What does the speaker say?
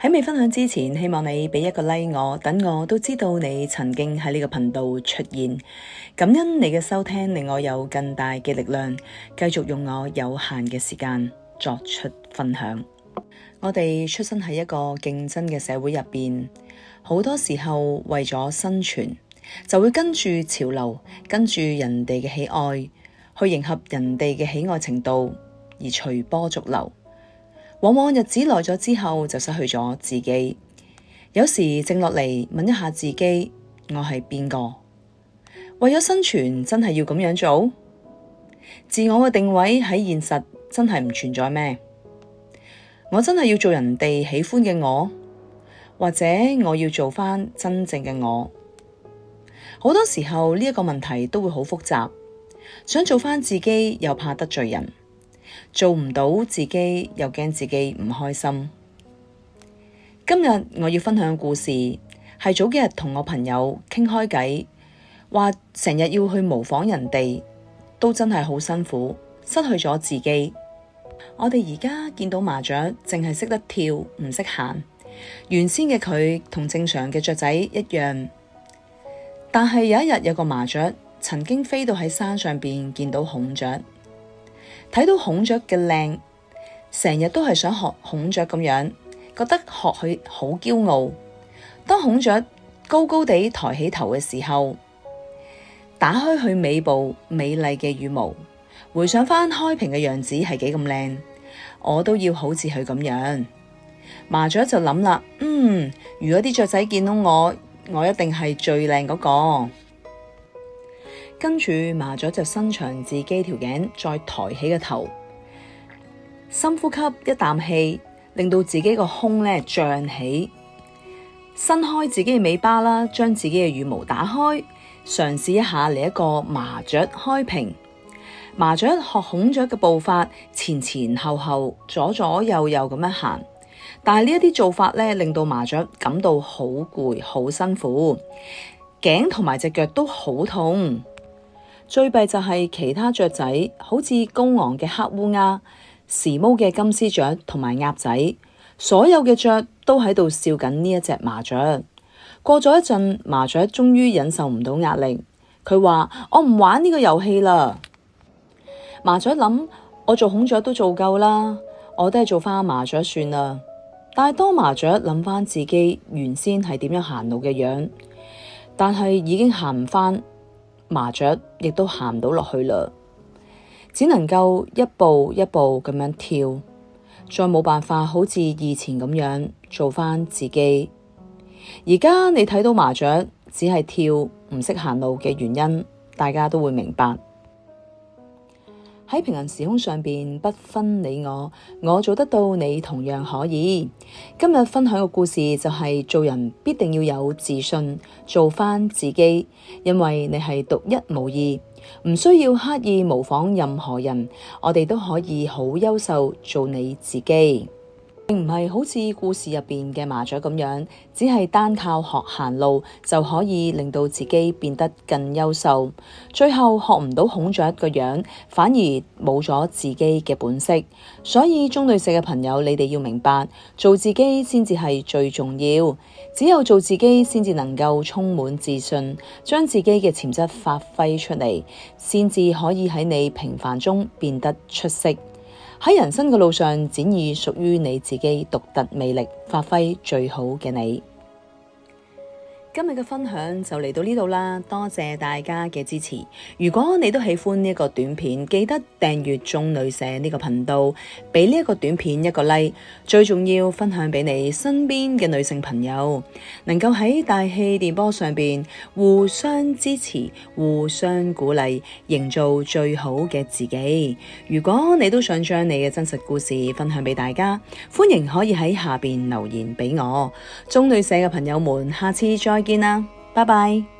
喺未分享之前，希望你俾一個 like 我，等我都知道你曾經喺呢個頻道出現。感恩你嘅收聽，令我有更大嘅力量，繼續用我有限嘅時間作出分享。我哋出生喺一個競爭嘅社會入邊，好多時候為咗生存，就會跟住潮流，跟住人哋嘅喜愛，去迎合人哋嘅喜愛程度，而隨波逐流。往往日子耐咗之後，就失去咗自己。有時靜落嚟問一下自己，我係邊個？為咗生存，真係要咁樣做？自我嘅定位喺現實真係唔存在咩？我真係要做人哋喜歡嘅我，或者我要做返真正嘅我？好多時候呢一個問題都會好複雜，想做返自己又怕得罪人。做唔到自己又驚自己唔開心。今日我要分享嘅故事係早幾日同我朋友傾開偈，話成日要去模仿人哋，都真係好辛苦，失去咗自己。我哋而家見到麻雀淨係識得跳，唔識行。原先嘅佢同正常嘅雀仔一樣，但係有一日有個麻雀曾經飛到喺山上邊見到孔雀。睇到孔雀嘅靚，成日都係想學孔雀咁樣，覺得學佢好驕傲。當孔雀高高地抬起頭嘅時候，打開佢尾部美麗嘅羽毛，回想返開屏嘅樣子係幾咁靚，我都要好似佢咁樣。麻雀就諗啦，如果啲雀仔見到我一定係最靚嗰個。跟住麻雀就伸長自己條頸，再抬起個頭，深呼吸一啖氣，令到自己個胸咧脹起，伸開自己嘅尾巴啦，將自己嘅羽毛打開，嘗試一下嚟一個麻雀開屏。麻雀學孔雀嘅步伐，前前後後、左左右右咁樣行，但係呢一啲做法咧，令到麻雀感到好攰、好辛苦，頸同埋隻腳都好痛。最弊就係其他雀仔，好似高昂嘅黑烏鴉、時髦嘅金絲雀同埋鴨仔，所有嘅雀都喺度笑緊呢一隻麻雀。過咗一陣，麻雀終於忍受唔到壓力，佢話：我唔玩呢個遊戲啦。麻雀諗：我做孔雀都做夠啦，我都係做返麻雀算啦。但係當麻雀諗返自己原先係點樣行路嘅樣，但係已經行唔返。麻雀亦都行唔到落去啦，只能夠一步一步咁樣跳，再冇辦法好似以前咁樣做返自己。而家你睇到麻雀只係跳唔識行路嘅原因，大家都會明白。喺平行時空上邊不分你我，我做得到，你同樣可以。今日分享嘅故事就係做人必定要有自信，做返自己，因為你係獨一無二，唔需要刻意模仿任何人，我哋都可以好優秀做你自己。並唔係好似故事入邊嘅麻雀咁樣，只係單靠學行路就可以令到自己變得更優秀，最後學唔到孔雀個樣，反而冇咗自己嘅本色。所以中女社嘅朋友，你哋要明白，做自己先至係最重要，只有做自己先至能夠充滿自信，將自己嘅潛質發揮出嚟，先至可以喺你平凡中變得出色。喺人生嘅路上展現屬於你自己獨特魅力，發揮最好嘅你。今日嘅分享就嚟到呢度啦，多謝大家嘅支持。如果你都喜歡呢一個短片，記得訂閱中女社呢個頻道，俾呢一個短片一個 like， 最重要分享俾你身邊嘅女性朋友，能夠喺大氣電波上邊互相支持、互相鼓勵，營造最好嘅自己。如果你都想將你嘅真實故事分享俾大家，歡迎可以喺下邊留言俾我。中女社嘅朋友們，下次再見啦，拜拜。